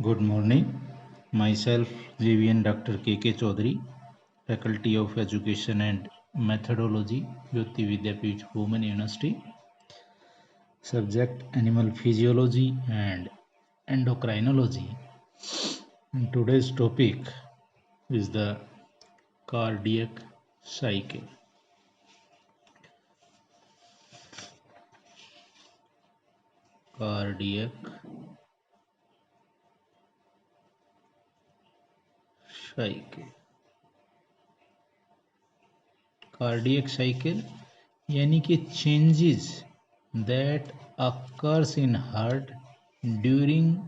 Good morning. Myself, GVN Dr. K.K. Chaudhary, Faculty of Education and Methodology, Jyoti Vidyapeeth Women University. Subject Animal Physiology and Endocrinology. And today's topic is the cardiac cycle. Cardiac cycle. Cardiac cycle यानी कि changes that occurs in heart during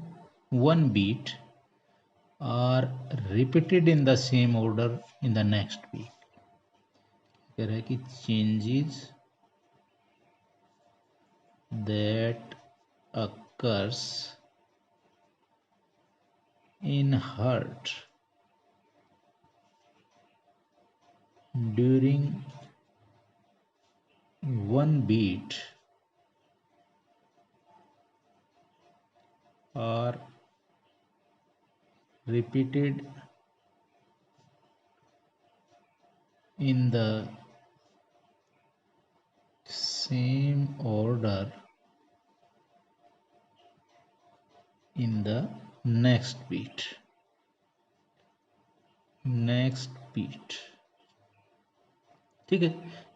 one beat are repeated in the same order in the next beat. कह रहा है कि changes that occurs in heart during one beat are repeated in the same order in the next beat. ठीक है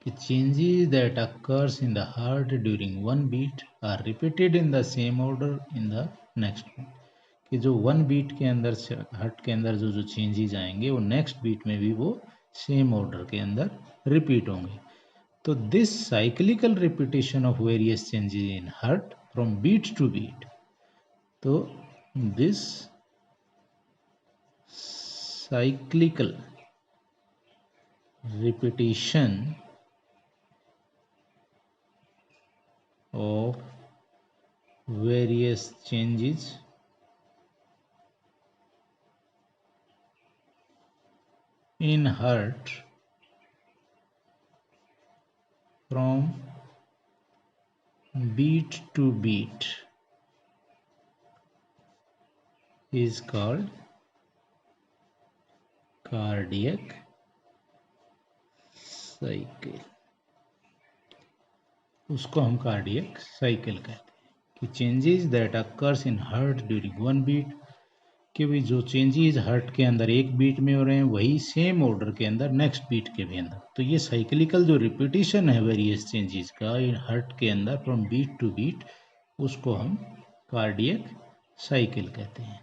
कि changes that occurs in the heart during one beat are repeated in the same order in the next beat. कि जो one beat के अंदर heart के अंदर जो चेंजेस आएंगे वो नेक्स्ट बीट में भी वो सेम ऑर्डर के अंदर रिपीट होंगे. तो this cyclical repetition of various changes in heart from beat to beat. तो this cyclical repetition of various changes in heart from beat to beat is called cardiac cycle. उसको हम cardiac cycle कहते हैं कि changes that occurs in heart during one beat, कि भी जो changes heart के अंदर एक बीट में हो रहे हैं वही सेम ऑर्डर के अंदर नेक्स्ट बीट के भी अंदर. तो ये साइक्लिकल जो रिपीटेशन है वेरियस चेंजेस का इन हार्ट के अंदर फ्रॉम बीट टू बीट, उसको हम कार्डियक साइकिल कहते हैं.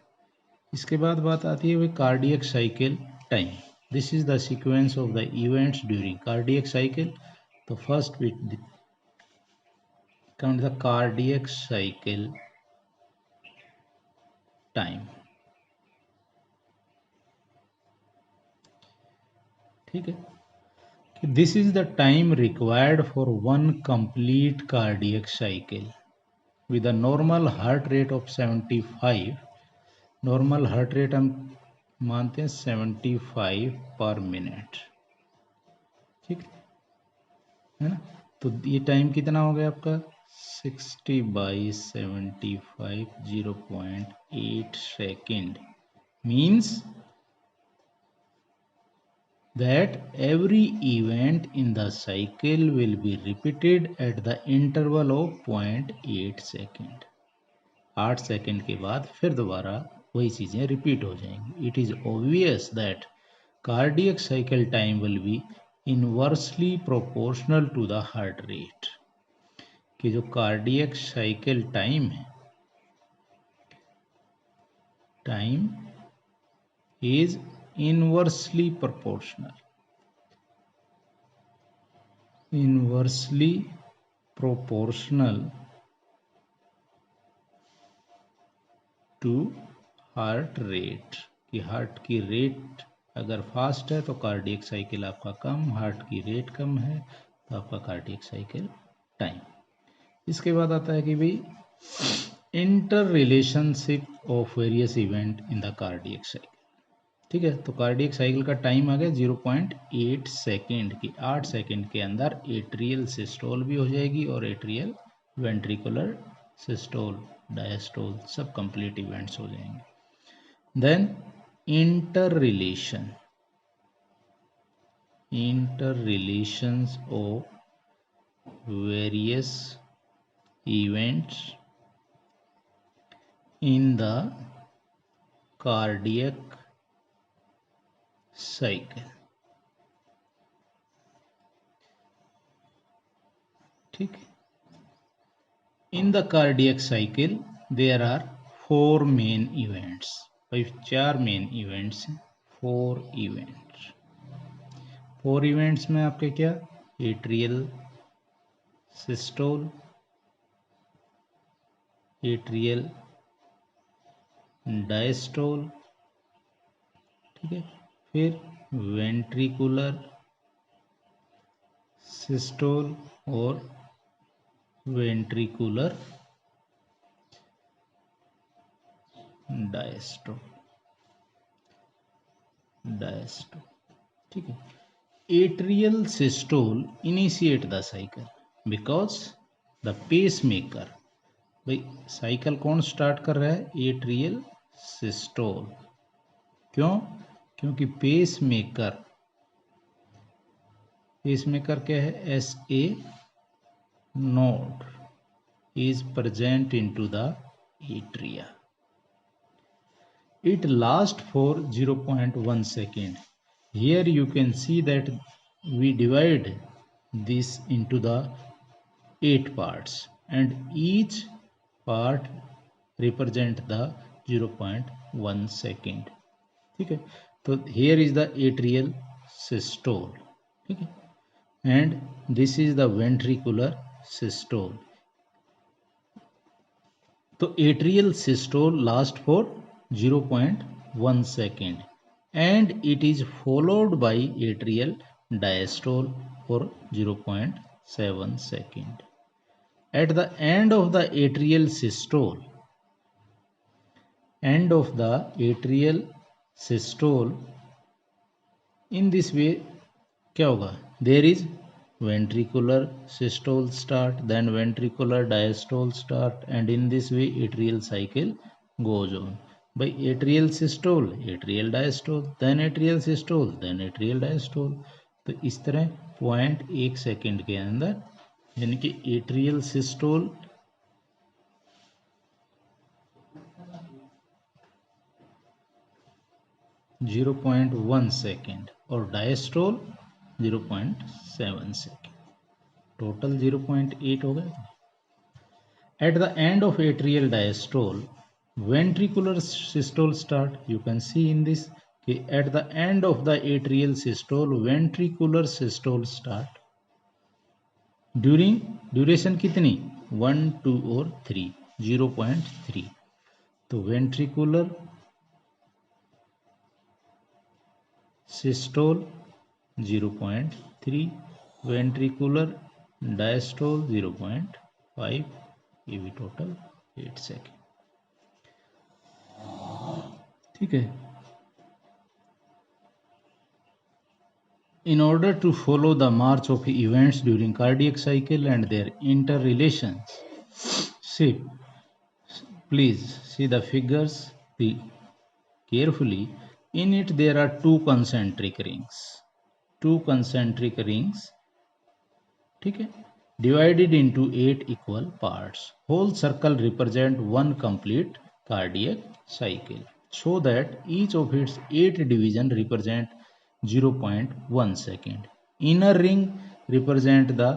इसके बाद बात आती है वही cardiac cycle time. This is the sequence of the events during cardiac cycle. तो first beat count the cardiac cycle time. ठीक है. This is the time required for one complete cardiac cycle with a normal heart rate of 75. Normal heart rate हम मानते हैं 75 पर minute. ठीक है ना. तो ये टाइम कितना हो गया आपका 60/75, 0.8 second. Means that every event in the cycle will be repeated at the interval of 0.8 second. 8 second के बाद फिर दोबारा वही चीज़ें रिपीट हो जाएंगी. It is obvious that cardiac cycle time will be inversely proportional to the heart rate. कि जो कार्डियक साइकिल टाइम है, time is inversely proportional to heart rate. कि हार्ट की रेट अगर फास्ट है तो कार्डियक साइकिल आपका कम, हार्ट की रेट कम है तो आपका कार्डियक साइकिल टाइम. इसके बाद आता है कि भाई inter relationship of various event in the cardiac cycle. ठीक है. तो कार्डियक साइकिल का टाइम आ गया 0.8 सेकेंड. की 8 सेकेंड के अंदर एट्रियल सिस्टोल भी हो जाएगी और एट्रियल वेंट्रिकुलर सिस्टोल, डायस्टोल सब कंप्लीट इवेंट्स हो जाएंगे. then interrelations of various events in the cardiac cycle. ठीक, in the cardiac cycle there are 4 main events. भाई 4 मेन इवेंट्स हैं, 4 इवेंट्स। 4 इवेंट्स में आपके क्या, एट्रियल सिस्टोल, एट्रियल डायस्टोल, ठीक है, फिर वेंट्रिकुलर सिस्टोल और वेंट्रिकुलर डायस्टोल, ठीक है। Atrial systole initiate the cycle because the pacemaker, भाई साइकिल कौन स्टार्ट कर रहा है, एट्रियल सिस्टोल। क्यों, क्योंकि पेसमेकर क्या है, S A node is present into the atria. It lasts for 0.1 second. Here you can see that we divide this into the 8 parts and each part represent the 0.1 second. ठीक है, तो here is the atrial systole, ठीक है, and this is the ventricular systole. तो atrial systole last for 0.1 second and it is followed by atrial diastole for 0.7 second. At the end of the atrial systole, in this way क्या होगा, there is ventricular systole start, then ventricular diastole start, and in this way atrial cycle goes on. By atrial systole, atrial diastole, then atrial systole, then atrial diastole. तो इस तरह 0.1 second के अंदर, यानी कि atrial systole (0.1 second और diastole 0.7 second, total 0.8 हो गए. At the end of atrial diastole, ventricular systole start. You can see in this at the end of the atrial systole, ventricular systole start. Duration कितनी, 1, 2 और 3, 0.3. तो ventricular systole 0.3, ventricular diastole 0.5, ये भी total 8 second. ठीक है. In order to follow the march of events during cardiac cycle and their interrelations, please see the figures carefully. In it there are two concentric rings, ठीक है, divided into 8 equal parts. Whole circle represent one complete cardiac cycle, so that each of its 8 division represent 0.1 second. Inner ring represent the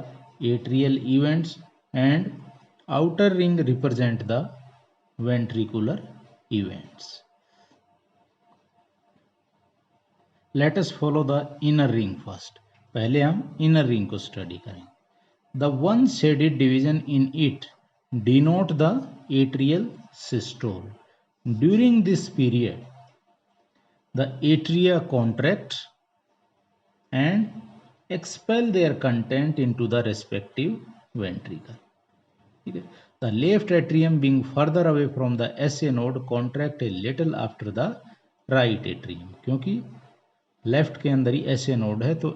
atrial events and outer ring represent the ventricular events. Let us follow the inner ring first. पहले हम inner ring को study करेंगे. The one shaded division in it denote the atrial systole. During this period, the atria contract and expel their content into the respective ventricle. The left atrium being further away from the SA node contract a little after the right atrium. क्योंकि left के अंदर ही SA node है, तो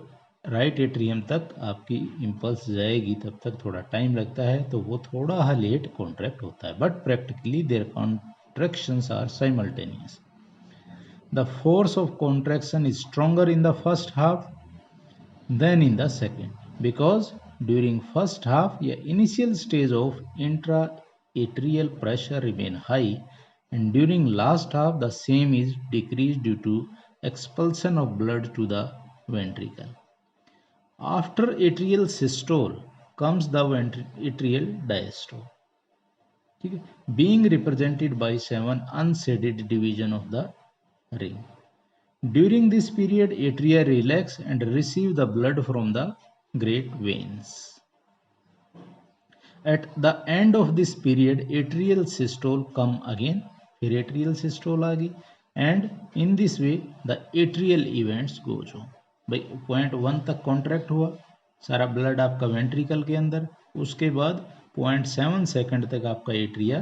right atrium तक आपकी impulse जाएगी, तब तक थोड़ा टाइम लगता है, तो वो थोड़ा लेट कॉन्ट्रैक्ट होता है. But practically their contractions are simultaneous. the force of contraction is stronger in the first half than in the second, because during first half the initial stage of intra-atrial pressure remain high, and during last half the same is decreased due to expulsion of blood to the ventricle. After atrial systole comes the atrial diastole, being represented by 7 unshaded division of the ring. During this period, atria relax and receive the blood from the great veins. At the end of this period, atrial systole come again, फिर atrial systole आ गई, and in this way the atrial events goes on. भाई point 1 तक contract हुआ, सारा blood आपका ventricle के अंदर, उसके बाद 0.7 सेकंड तक आपका एट्रिया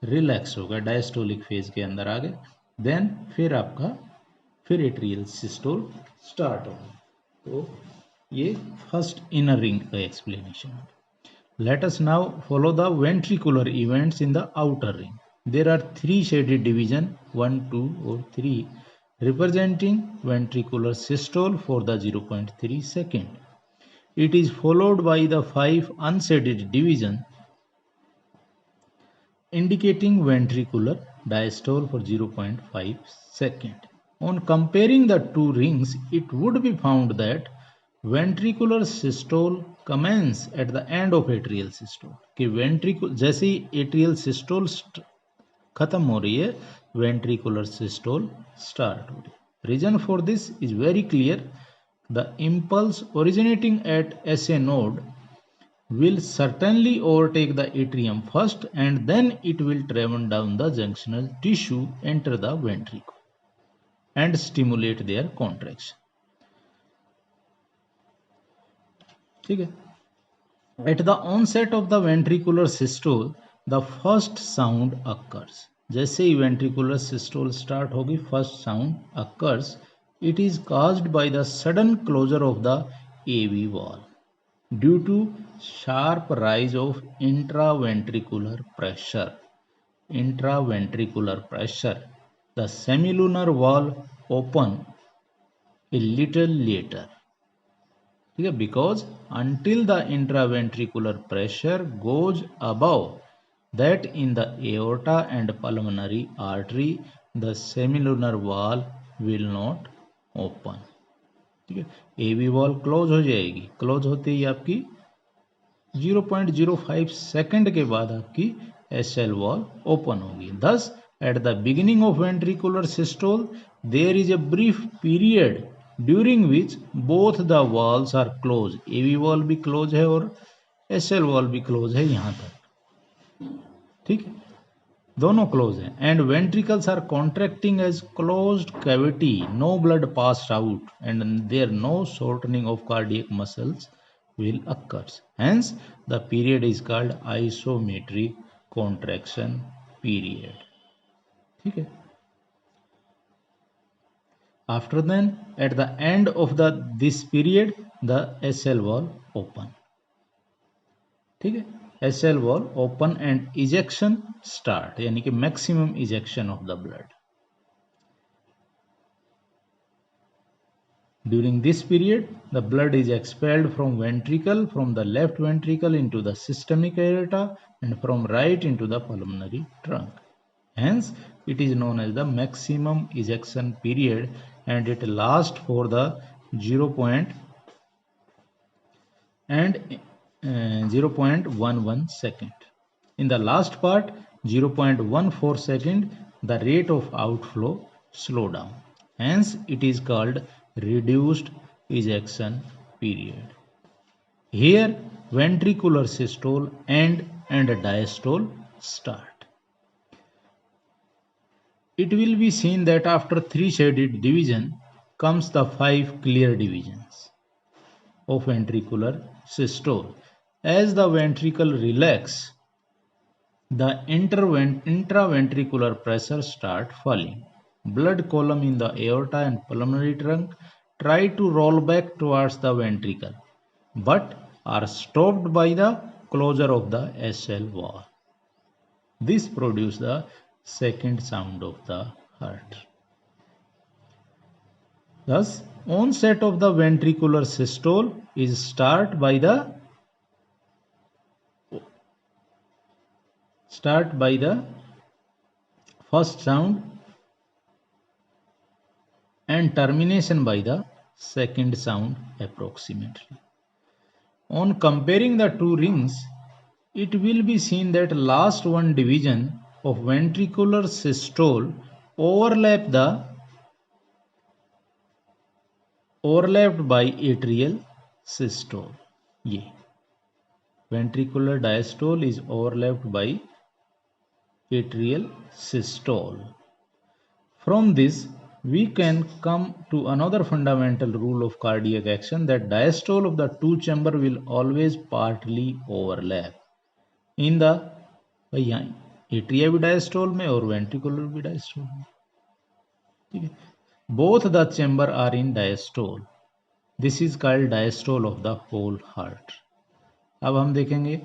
रिलैक्स होगा, डायस्टोलिक फेज के अंदर आ गए, देन फिर एट्रियल सिस्टोल स्टार्ट होगा. तो ये फर्स्ट इनर रिंग का एक्सप्लेनेशन है. Let us now follow the ventricular events in the outer ring. There are 3 shaded division, 1, 2 or 3, representing ventricular systole for the 0.3 second. It is followed by the 5 unshaded division indicating ventricular diastole for 0.5 second. On comparing the two rings, it would be found that ventricular systole commence at the end of atrial systole. कि ventricular जैसे ही atrial systole खत्म हो रही है, ventricular systole start हो रही है. Reason for this is very clear. The impulse originating at SA node will certainly overtake the atrium first, and then it will travel down the junctional tissue, enter the ventricle and stimulate their contraction. ठीक है. At the onset of the ventricular systole, the first sound occurs. जैसे ही ventricular systole start होगी, first sound occurs. It is caused by the sudden closure of the AV wall due to sharp rise of intraventricular pressure. Intraventricular pressure. The semilunar wall open a little later. ठीक है, because until the intraventricular pressure goes above that in the aorta and pulmonary artery, the semilunar wall will not open. ठीक है, AV wall close हो जाएगी. Close होते ही आपकी 0.05 second के बाद आपकी SL wall open होगी. Thus, at the beginning of ventricular systole, there is a brief period during which both the walls are closed. AV wall भी close है और SL wall भी close है यहाँ तक. ठीक है, दोनों close हैं, and ventricles are contracting as closed cavity. No blood passed out, and there no shortening of cardiac muscles will occur. Hence, the period is called isometric contraction period. ठीक है. After then, at the end of this period, the SL wall open. ठीक है, SL wall open and ejection start, यानी कि maximum ejection of the blood. During this period, the blood is expelled from ventricle, from the left ventricle into the systemic aorta, and from right into the pulmonary trunk. Hence, it is known as the maximum ejection period, and it lasts for the 0.11 second. In the last part, 0.14 second, the rate of outflow slow down. Hence, it is called reduced ejection period. Here, ventricular systole and diastole start. It will be seen that after 3 shaded division comes the 5 clear divisions of ventricular systole. As the ventricle relax, the intraventricular pressure start falling. Blood column in the aorta and pulmonary trunk try to roll back towards the ventricle, but are stopped by the closure of the SL wall. This produces the second sound of the heart. Thus, onset of the ventricular systole is start by the first sound and termination by the second sound approximately. On comparing the two rings, it will be seen that last one division of ventricular systole overlapped by atrial systole. ये ventricular diastole is overlapped by atrial systole. From this, we can come to another fundamental rule of cardiac action, that diastole of the two chamber will always partly overlap. In the atria भी diastole में और ventricular भी diastole में, ठीक है. Both the chamber are in diastole. This is called diastole of the whole heart. अब हम देखेंगे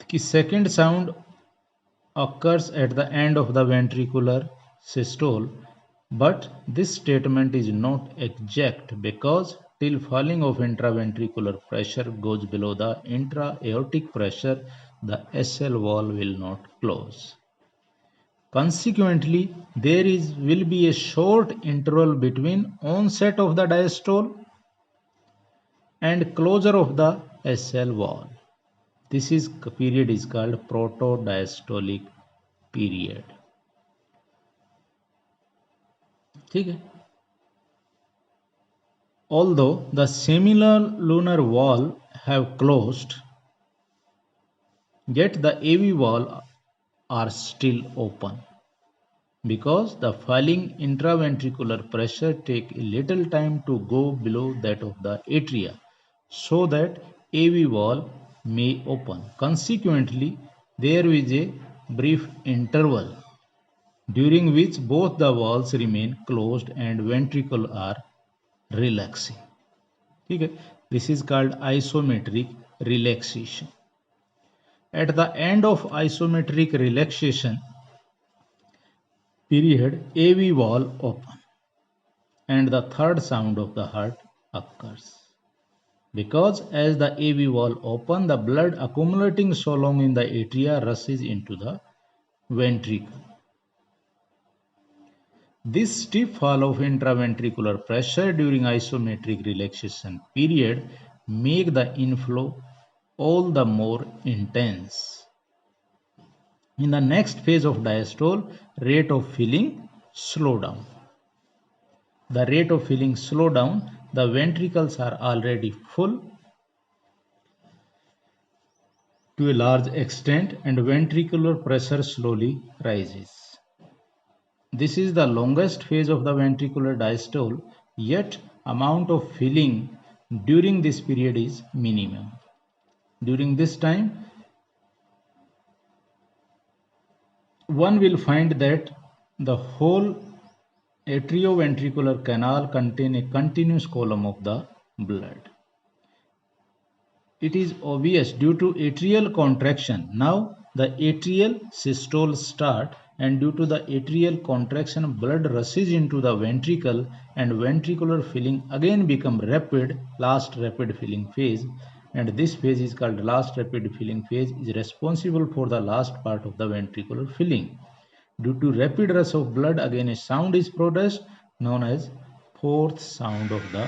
कि second sound occurs at the end of the ventricular systole, but this statement is not exact because till falling of intraventricular pressure goes below the intra-aortic pressure, the SL wall will not close. Consequently, there will be a short interval between onset of the diastole and closure of the SL wall. This period is called protodiastolic period. ठीक है. Although the semilunar wall have closed, yet the AV wall are still open because the falling intraventricular pressure take a little time to go below that of the atria, so that AV wall may open. Consequently, there is a brief interval during which both the walls remain closed and ventricle are relaxing. ठीक है. This is called isometric relaxation. At the end of isometric relaxation period, AV wall open and the third sound of the heart occurs. Because as the AV wall open, the blood accumulating so long in the atria rushes into the ventricle. This steep fall of intraventricular pressure during isometric relaxation period make the inflow all the more intense. In the next phase of diastole, rate of filling slow down. The rate of filling slow down. The ventricles are already full to a large extent and ventricular pressure slowly rises. This is the longest phase of the ventricular diastole, yet amount of filling during this period is minimum. During this time, one will find that the whole atrioventricular canal contains a continuous column of the blood. It is obvious due to atrial contraction. Now the atrial systole start, and due to the atrial contraction, blood rushes into the ventricle and ventricular filling again become rapid, last rapid filling phase, and this phase is called last rapid filling phase, is responsible for the last part of the ventricular filling. Due to rapid rush of blood, again a sound is produced known as fourth sound of the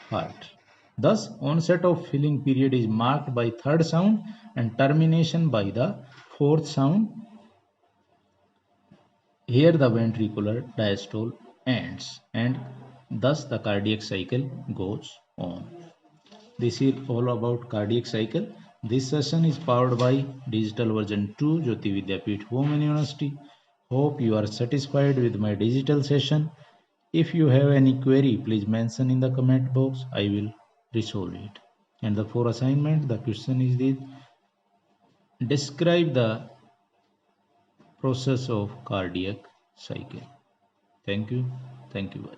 heart. Thus, onset of filling period is marked by third sound and termination by the fourth sound. Here the ventricular diastole ends and thus the cardiac cycle goes on. This is all about cardiac cycle. This session is powered by Digital Version 2, Jyoti Vidyapeeth Women University. Hope you are satisfied with my digital session. If you have any query, please mention in the comment box. I will resolve it. And the for assignment, the question is this: describe the process of cardiac cycle. Thank you. Thank you.